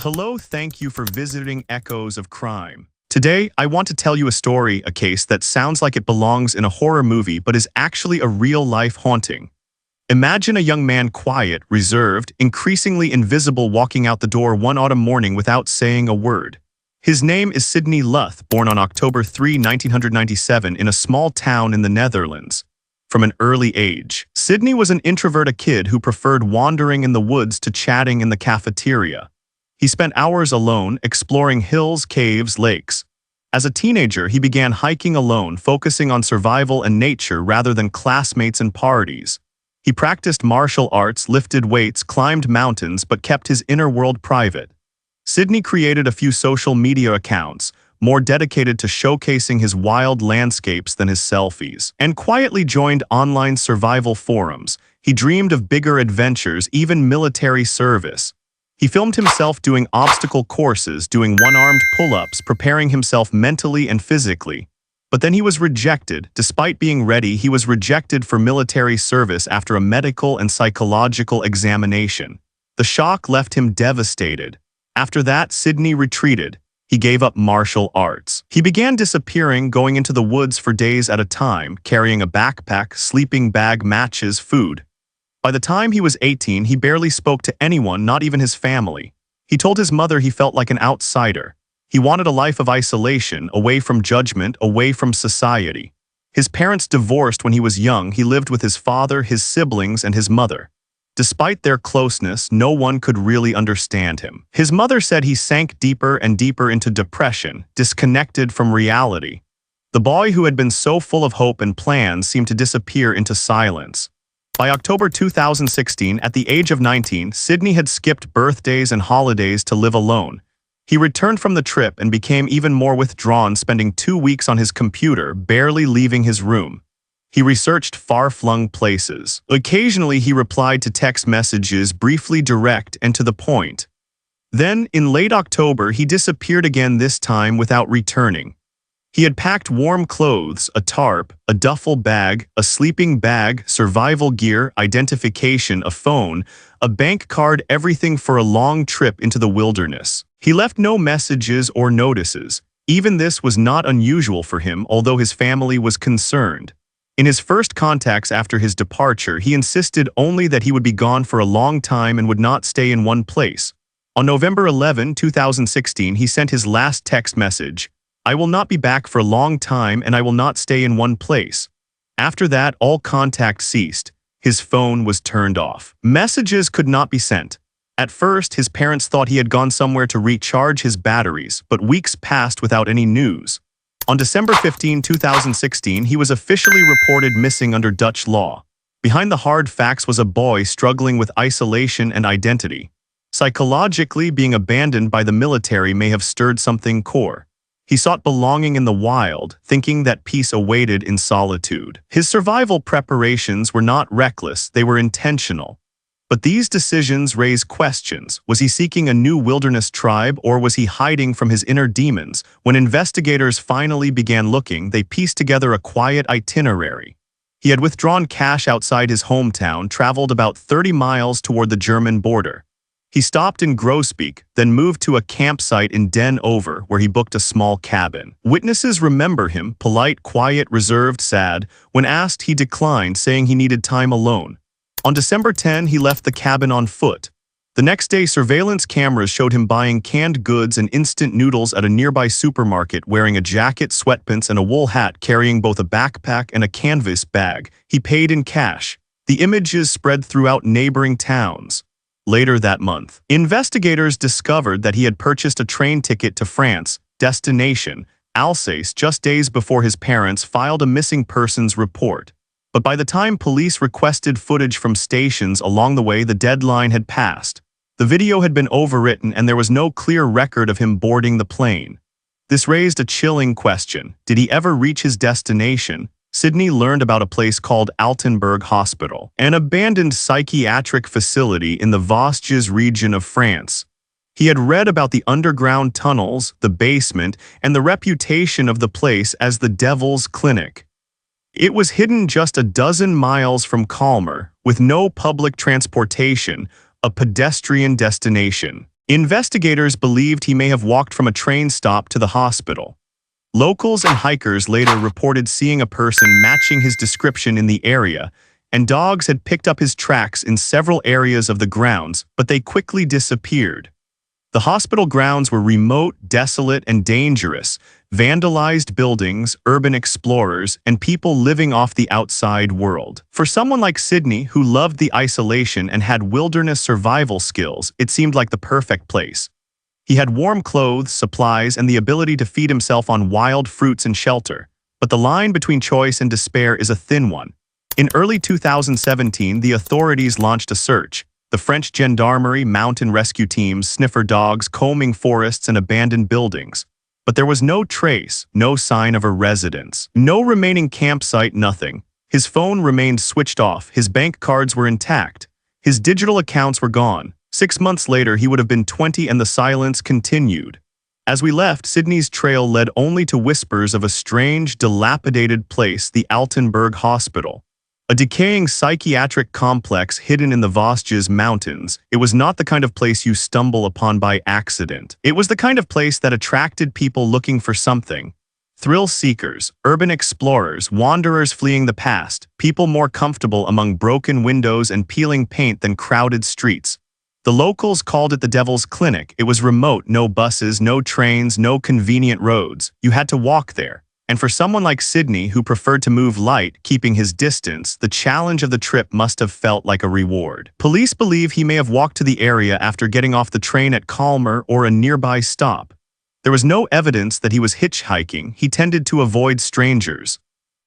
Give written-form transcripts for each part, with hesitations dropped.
Hello, thank you for visiting Echoes of Crime. Today, I want to tell you a case that sounds like it belongs in a horror movie but is actually a real-life haunting. Imagine a young man quiet, reserved, increasingly invisible walking out the door one autumn morning without saying a word. His name is Sidney Luth, born on October 3, 1997 in a small town in the Netherlands. From an early age, Sidney was an introverted kid who preferred wandering in the woods to chatting in the cafeteria. He spent hours alone, exploring hills, caves, lakes. As a teenager, he began hiking alone, focusing on survival and nature rather than classmates and parties. He practiced martial arts, lifted weights, climbed mountains, but kept his inner world private. Sidney created a few social media accounts, more dedicated to showcasing his wild landscapes than his selfies, and quietly joined online survival forums. He dreamed of bigger adventures, even military service. He filmed himself doing obstacle courses, doing one-armed pull-ups, preparing himself mentally and physically. But then he was rejected. Despite being ready, he was rejected for military service after a medical and psychological examination. The shock left him devastated. After that, Sidney retreated. He gave up martial arts. He began disappearing, going into the woods for days at a time, carrying a backpack, sleeping bag, matches, food. By the time he was 18, he barely spoke to anyone, not even his family. He told his mother he felt like an outsider. He wanted a life of isolation, away from judgment, away from society. His parents divorced when he was young. He lived with his father, his siblings, and his mother. Despite their closeness, no one could really understand him. His mother said he sank deeper and deeper into depression, disconnected from reality. The boy who had been so full of hope and plans seemed to disappear into silence. By October 2016, at the age of 19, Sidney had skipped birthdays and holidays to live alone. He returned from the trip and became even more withdrawn, spending 2 weeks on his computer, barely leaving his room. He researched far-flung places. Occasionally, he replied to text messages, briefly direct and to the point. Then, in late October, he disappeared again, this time without returning. He had packed warm clothes, a tarp, a duffel bag, a sleeping bag, survival gear, identification, a phone, a bank card, everything for a long trip into the wilderness. He left no messages or notices. Even this was not unusual for him, although his family was concerned. In his first contacts after his departure, he insisted only that he would be gone for a long time and would not stay in one place. On November 11, 2016, he sent his last text message. "I will not be back for a long time and I will not stay in one place." After that, all contact ceased. His phone was turned off. Messages could not be sent. At first, his parents thought he had gone somewhere to recharge his batteries, but weeks passed without any news. On December 15, 2016, he was officially reported missing under Dutch law. Behind the hard facts was a boy struggling with isolation and identity. Psychologically, being abandoned by the military may have stirred something core. He sought belonging in the wild, thinking that peace awaited in solitude. His survival preparations were not reckless, they were intentional. But these decisions raise questions. Was he seeking a new wilderness tribe, or was he hiding from his inner demons? When investigators finally began looking, they pieced together a quiet itinerary. He had withdrawn cash outside his hometown, traveled about 30 miles toward the German border. He stopped in Groesbeek, then moved to a campsite in Den Over, where he booked a small cabin. Witnesses remember him, polite, quiet, reserved, sad. When asked, he declined, saying he needed time alone. On December 10, he left the cabin on foot. The next day, surveillance cameras showed him buying canned goods and instant noodles at a nearby supermarket, wearing a jacket, sweatpants, and a wool hat, carrying both a backpack and a canvas bag. He paid in cash. The images spread throughout neighboring towns. Later that month, investigators discovered that he had purchased a train ticket to France, destination Alsace, just days before his parents filed a missing persons report. But by the time police requested footage from stations along the way, the deadline had passed. The video had been overwritten and there was no clear record of him boarding the plane. This raised a chilling question. Did he ever reach his destination? Sidney learned about a place called Altenburg Hospital, an abandoned psychiatric facility in the Vosges region of France. He had read about the underground tunnels, the basement, and the reputation of the place as the Devil's Clinic. It was hidden just a dozen miles from Calmer, with no public transportation, a pedestrian destination. Investigators believed he may have walked from a train stop to the hospital. Locals and hikers later reported seeing a person matching his description in the area, and dogs had picked up his tracks in several areas of the grounds, but they quickly disappeared. The hospital grounds were remote, desolate, and dangerous. Vandalized buildings, urban explorers, and people living off the outside world. For someone like Sydney, who loved the isolation and had wilderness survival skills, it seemed like the perfect place. He had warm clothes, supplies, and the ability to feed himself on wild fruits and shelter. But the line between choice and despair is a thin one. In early 2017, the authorities launched a search. The French gendarmerie, mountain rescue teams, sniffer dogs, combing forests and abandoned buildings. But there was no trace, no sign of a residence. No remaining campsite, nothing. His phone remained switched off, his bank cards were intact. His digital accounts were gone. 6 months later, he would have been 20 and the silence continued. As we left, Sydney's trail led only to whispers of a strange, dilapidated place, the Altenburg Hospital. A decaying psychiatric complex hidden in the Vosges Mountains. It was not the kind of place you stumble upon by accident. It was the kind of place that attracted people looking for something. Thrill seekers, urban explorers, wanderers fleeing the past, people more comfortable among broken windows and peeling paint than crowded streets. The locals called it the Devil's Clinic. It was remote, no buses, no trains, no convenient roads. You had to walk there. And for someone like Sydney, who preferred to move light, keeping his distance, the challenge of the trip must have felt like a reward. Police believe he may have walked to the area after getting off the train at Calmer or a nearby stop. There was no evidence that he was hitchhiking. He tended to avoid strangers.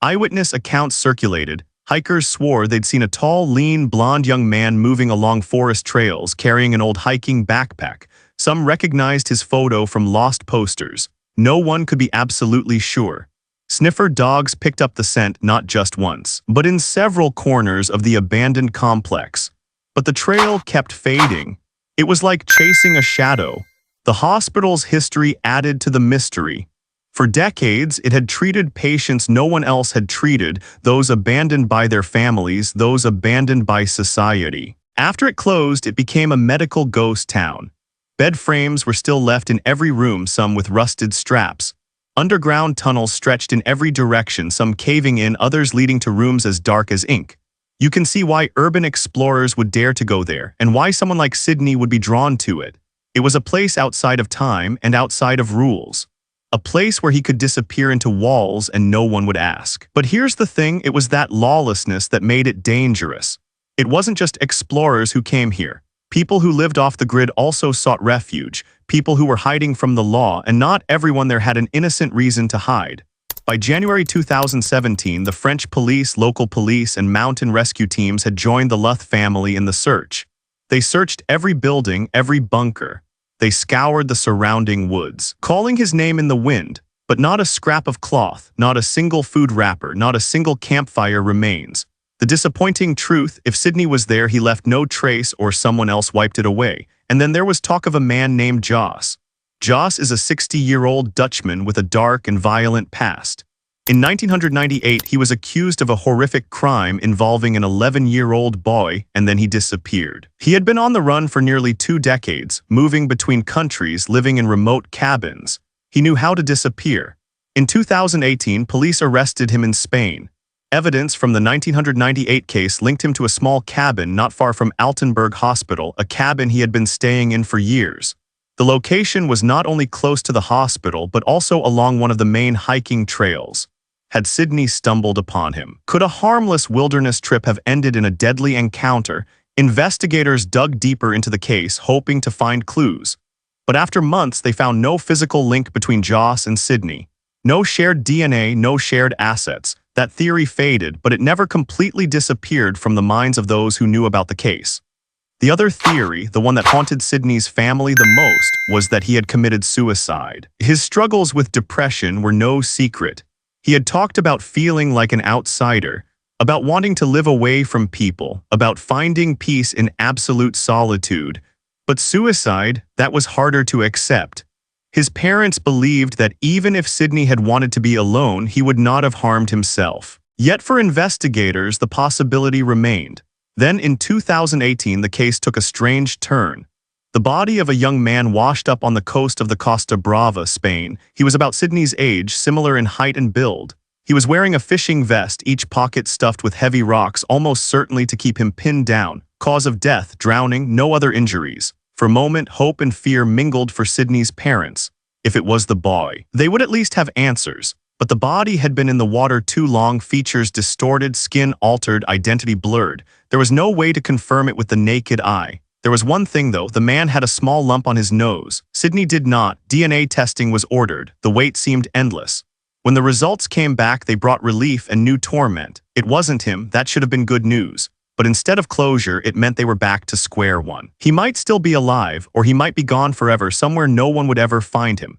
Eyewitness accounts circulated. Hikers swore they'd seen a tall, lean, blonde young man moving along forest trails, carrying an old hiking backpack. Some recognized his photo from lost posters. No one could be absolutely sure. Sniffer dogs picked up the scent not just once, but in several corners of the abandoned complex. But the trail kept fading. It was like chasing a shadow. The hospital's history added to the mystery. For decades, it had treated patients no one else had treated, those abandoned by their families, those abandoned by society. After it closed, it became a medical ghost town. Bed frames were still left in every room, some with rusted straps. Underground tunnels stretched in every direction, some caving in, others leading to rooms as dark as ink. You can see why urban explorers would dare to go there, and why someone like Sydney would be drawn to it. It was a place outside of time and outside of rules. A place where he could disappear into walls and no one would ask. But here's the thing, it was that lawlessness that made it dangerous. It wasn't just explorers who came here. People who lived off the grid also sought refuge, people who were hiding from the law, and not everyone there had an innocent reason to hide. By January 2017, the French police, local police, and mountain rescue teams had joined the Luth family in the search. They searched every building, every bunker. They scoured the surrounding woods, calling his name in the wind, but not a scrap of cloth, not a single food wrapper, not a single campfire remains. The disappointing truth, if Sydney was there, he left no trace or someone else wiped it away. And then there was talk of a man named Jos. Jos is a 60-year-old Dutchman with a dark and violent past. In 1998, he was accused of a horrific crime involving an 11-year-old boy, and then he disappeared. He had been on the run for nearly 2 decades, moving between countries, living in remote cabins. He knew how to disappear. In 2018, police arrested him in Spain. Evidence from the 1998 case linked him to a small cabin not far from Altenburg Hospital, a cabin he had been staying in for years. The location was not only close to the hospital, but also along one of the main hiking trails. Had Sydney stumbled upon him? Could a harmless wilderness trip have ended in a deadly encounter? Investigators dug deeper into the case, hoping to find clues. But after months, they found no physical link between Jos and Sydney. No shared DNA, no shared assets. That theory faded, but it never completely disappeared from the minds of those who knew about the case. The other theory, the one that haunted Sydney's family the most, was that he had committed suicide. His struggles with depression were no secret. He had talked about feeling like an outsider, about wanting to live away from people, about finding peace in absolute solitude. But suicide, that was harder to accept. His parents believed that even if Sydney had wanted to be alone, he would not have harmed himself. Yet for investigators, the possibility remained. Then in 2018, the case took a strange turn. The The body of a young man washed up on the coast of the Costa Brava, Spain. He was about Sydney's age, similar in height and build. He was wearing a fishing vest, each pocket stuffed with heavy rocks, almost certainly to keep him pinned down. Cause of death, drowning, no other injuries. For a moment, hope and fear mingled for Sydney's parents. If it was the boy, they would at least have answers. But the body had been in the water too long, features distorted, skin altered, identity blurred. There was no way to confirm it with the naked eye. There was one thing though, the man had a small lump on his nose. Sydney did not. DNA testing was ordered. The wait seemed endless. When the results came back, they brought relief and new torment. It wasn't him, that should have been good news. But instead of closure, it meant they were back to square one. He might still be alive, or he might be gone forever, somewhere no one would ever find him.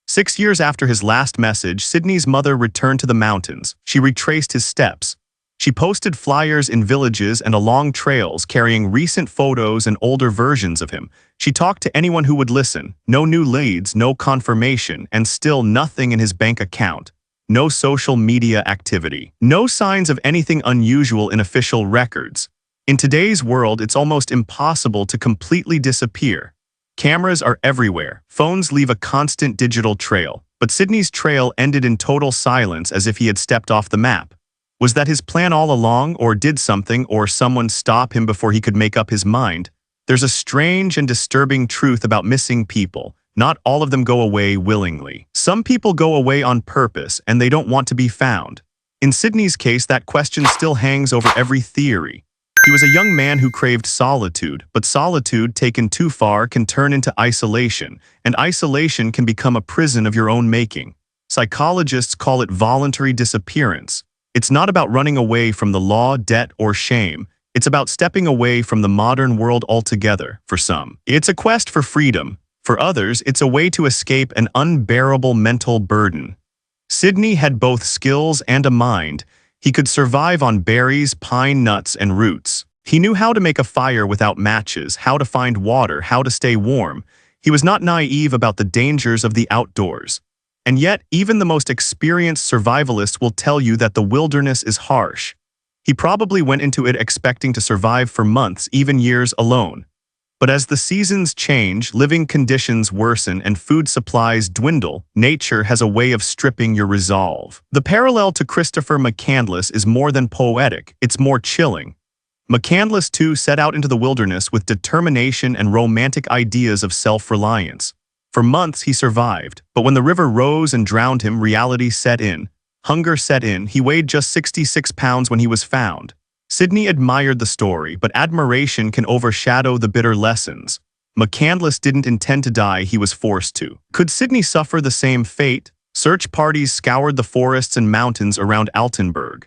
6 years after his last message, Sydney's mother returned to the mountains. She retraced his steps. She posted flyers in villages and along trails carrying recent photos and older versions of him. She talked to anyone who would listen. No new leads, no confirmation, and still nothing in his bank account. No social media activity. No signs of anything unusual in official records. In today's world, it's almost impossible to completely disappear. Cameras are everywhere. Phones leave a constant digital trail. But Sydney's trail ended in total silence, as if he had stepped off the map. Was that his plan all along, or did something or someone stop him before he could make up his mind? There's a strange and disturbing truth about missing people. Not all of them go away willingly. Some people go away on purpose, and they don't want to be found. In Sydney's case, that question still hangs over every theory. He was a young man who craved solitude, but solitude taken too far can turn into isolation, and isolation can become a prison of your own making. Psychologists call it voluntary disappearance. It's not about running away from the law, debt, or shame. It's about stepping away from the modern world altogether. For some, it's a quest for freedom. For others, it's a way to escape an unbearable mental burden. Sydney had both skills and a mind. He could survive on berries, pine nuts, and roots. He knew how to make a fire without matches, how to find water, how to stay warm. He was not naive about the dangers of the outdoors. And yet, even the most experienced survivalist will tell you that the wilderness is harsh. He probably went into it expecting to survive for months, even years alone. But as the seasons change, living conditions worsen, and food supplies dwindle, nature has a way of stripping your resolve. The parallel to Christopher McCandless is more than poetic, it's more chilling. McCandless too set out into the wilderness with determination and romantic ideas of self-reliance. For months he survived, but when the river rose and drowned him, reality set in. Hunger set in. He weighed just 66 pounds when he was found. Sydney admired the story, but admiration can overshadow the bitter lessons. McCandless didn't intend to die, he was forced to. Could Sydney suffer the same fate? Search parties scoured the forests and mountains around Altenburg.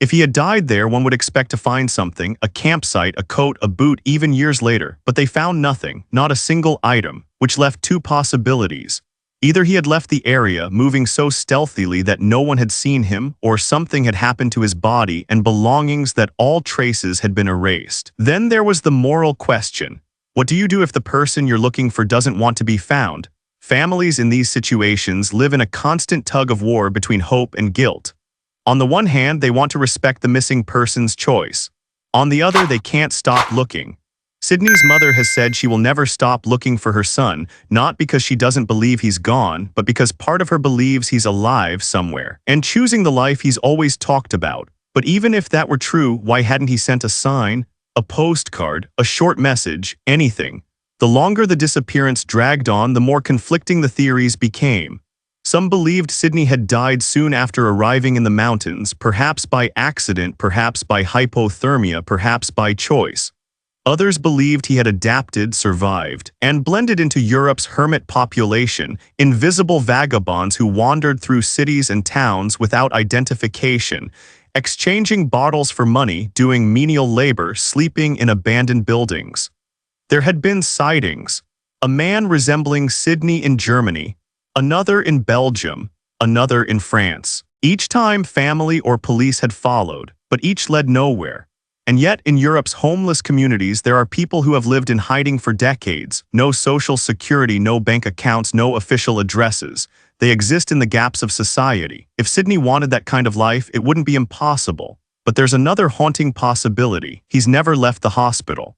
If he had died there, one would expect to find something, a campsite, a coat, a boot, even years later. But they found nothing, not a single item, which left two possibilities. Either he had left the area, moving so stealthily that no one had seen him, or something had happened to his body and belongings that all traces had been erased. Then there was the moral question. What do you do if the person you're looking for doesn't want to be found? Families in these situations live in a constant tug-of-war between hope and guilt. On the one hand, they want to respect the missing person's choice. On the other, they can't stop looking. Sydney's mother has said she will never stop looking for her son, not because she doesn't believe he's gone, but because part of her believes he's alive somewhere, and choosing the life he's always talked about. But even if that were true, why hadn't he sent a sign, a postcard, a short message, anything? The longer the disappearance dragged on, the more conflicting the theories became. Some believed Sydney had died soon after arriving in the mountains, perhaps by accident, perhaps by hypothermia, perhaps by choice. Others believed he had adapted, survived, and blended into Europe's hermit population, invisible vagabonds who wandered through cities and towns without identification, exchanging bottles for money, doing menial labor, sleeping in abandoned buildings. There had been sightings. A man resembling Sydney in Germany, another in Belgium, another in France. Each time family or police had followed, but each led nowhere. And yet, in Europe's homeless communities, there are people who have lived in hiding for decades. No social security, no bank accounts, no official addresses. They exist in the gaps of society. If Sydney wanted that kind of life, it wouldn't be impossible. But there's another haunting possibility. He's never left the hospital.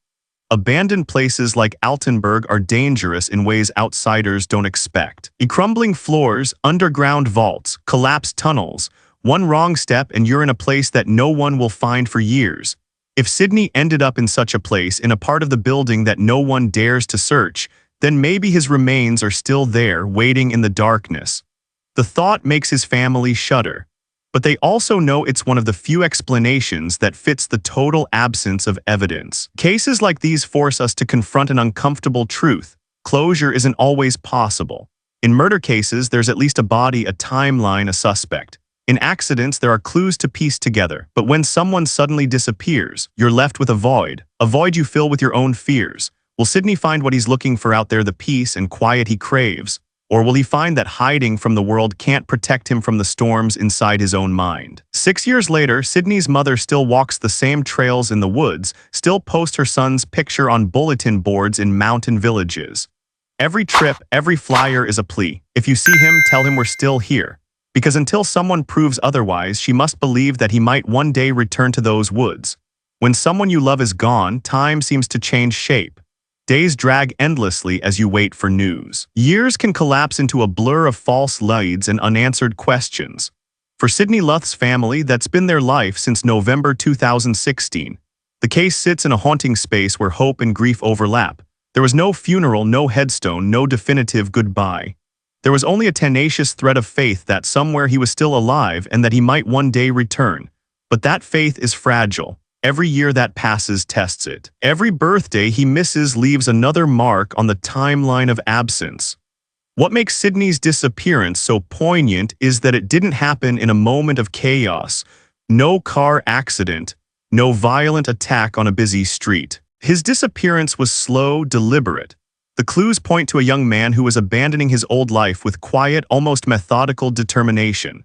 abandoned places like Altenburg are dangerous in ways outsiders don't expect. Crumbling floors, underground vaults, collapsed tunnels. One wrong step and you're in a place that no one will find for years. If Sydney ended up in such a place, in a part of the building that no one dares to search, then maybe his remains are still there, waiting in the darkness. The thought makes his family shudder. But they also know it's one of the few explanations that fits the total absence of evidence. Cases like these force us to confront an uncomfortable truth. Closure isn't always possible. In murder cases, there's at least a body, a timeline, a suspect. In accidents, there are clues to piece together. But when someone suddenly disappears, you're left with a void you fill with your own fears. Will Sydney find what he's looking for out there, the peace and quiet he craves? Or will he find that hiding from the world can't protect him from the storms inside his own mind? 6 years later, Sydney's mother still walks the same trails in the woods, still posts her son's picture on bulletin boards in mountain villages. Every trip, every flyer is a plea. If you see him, tell him we're still here. Because until someone proves otherwise, she must believe that he might one day return to those woods. When someone you love is gone, time seems to change shape. Days drag endlessly as you wait for news. Years can collapse into a blur of false leads and unanswered questions. For Sydney Luth's family, that's been their life since November 2016. The case sits in a haunting space where hope and grief overlap. There was no funeral, no headstone, no definitive goodbye. There was only a tenacious thread of faith that somewhere he was still alive and that he might one day return. But that faith is fragile. Every year that passes tests it. Every birthday he misses leaves another mark on the timeline of absence. What makes Sydney's disappearance so poignant is that it didn't happen in a moment of chaos. No car accident, no violent attack on a busy street. His disappearance was slow, deliberate. The clues point to a young man who was abandoning his old life with quiet, almost methodical determination.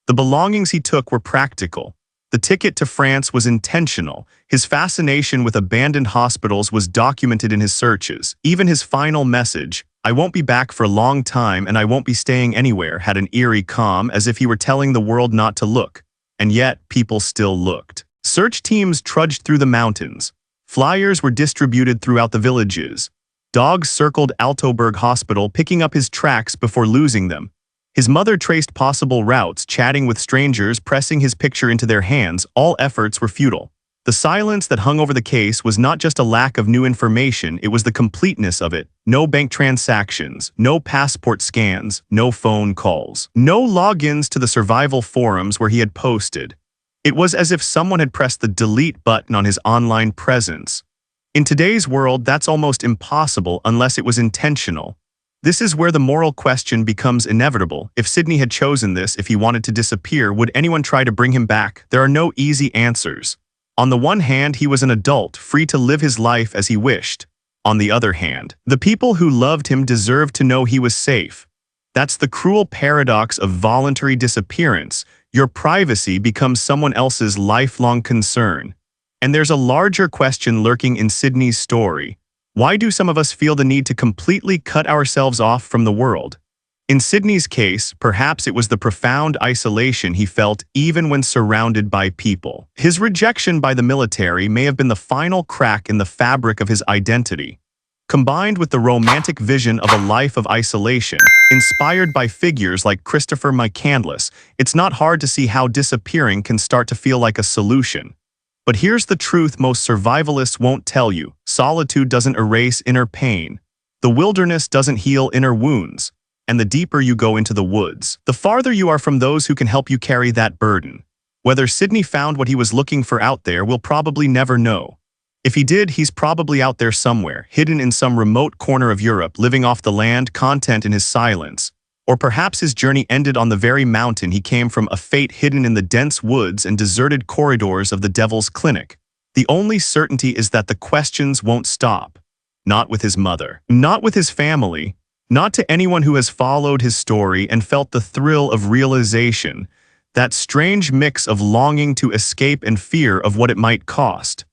The belongings he took were practical. The ticket to France was intentional. His fascination with abandoned hospitals was documented in his searches. Even his final message, "I won't be back for a long time and I won't be staying anywhere," had an eerie calm, as if he were telling the world not to look. And yet, people still looked. Search teams trudged through the mountains. Flyers were distributed throughout the villages. Dogs circled Altenburg Hospital, picking up his tracks before losing them. His mother traced possible routes, chatting with strangers, pressing his picture into their hands. All efforts were futile. The silence that hung over the case was not just a lack of new information, it was the completeness of it. No bank transactions, no passport scans, no phone calls, no logins to the survival forums where he had posted. It was as if someone had pressed the delete button on his online presence. In today's world, that's almost impossible unless it was intentional. This is where the moral question becomes inevitable. If Sydney had chosen this, if he wanted to disappear, would anyone try to bring him back? There are no easy answers. On the one hand, he was an adult, free to live his life as he wished. On the other hand, the people who loved him deserved to know he was safe. That's the cruel paradox of voluntary disappearance. Your privacy becomes someone else's lifelong concern. And there's a larger question lurking in Sydney's story. Why do some of us feel the need to completely cut ourselves off from the world? In Sydney's case, perhaps it was the profound isolation he felt even when surrounded by people. His rejection by the military may have been the final crack in the fabric of his identity. Combined with the romantic vision of a life of isolation, inspired by figures like Christopher McCandless, it's not hard to see how disappearing can start to feel like a solution. But here's the truth most survivalists won't tell you. Solitude doesn't erase inner pain. The wilderness doesn't heal inner wounds. And the deeper you go into the woods, the farther you are from those who can help you carry that burden. Whether Sydney found what he was looking for out there, we'll probably never know. If he did, he's probably out there somewhere, hidden in some remote corner of Europe, living off the land, content in his silence. Or perhaps his journey ended on the very mountain he came from, a fate hidden in the dense woods and deserted corridors of the Devil's Clinic. The only certainty is that the questions won't stop. Not with his mother. Not with his family. Not to anyone who has followed his story and felt the thrill of realization. That strange mix of longing to escape and fear of what it might cost.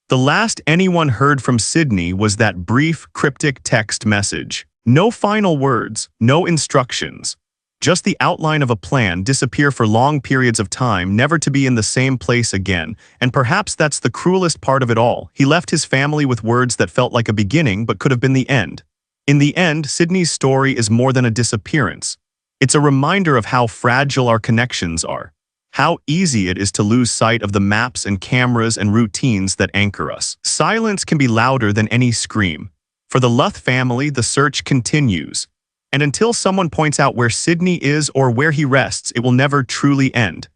The last anyone heard from Sydney was that brief, cryptic text message. No final words, no instructions. Just the outline of a plan, disappear for long periods of time, never to be in the same place again. And perhaps that's the cruelest part of it all. He left his family with words that felt like a beginning but could have been the end. In the end, Sydney's story is more than a disappearance. It's a reminder of how fragile our connections are, how easy it is to lose sight of the maps and cameras and routines that anchor us. Silence can be louder than any scream. For the Luth family, the search continues. And until someone points out where Sydney is or where he rests, it will never truly end.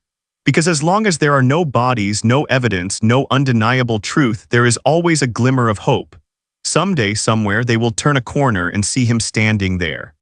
Because as long as there are no bodies, no evidence, no undeniable truth, there is always a glimmer of hope. Someday, somewhere, they will turn a corner and see him standing there.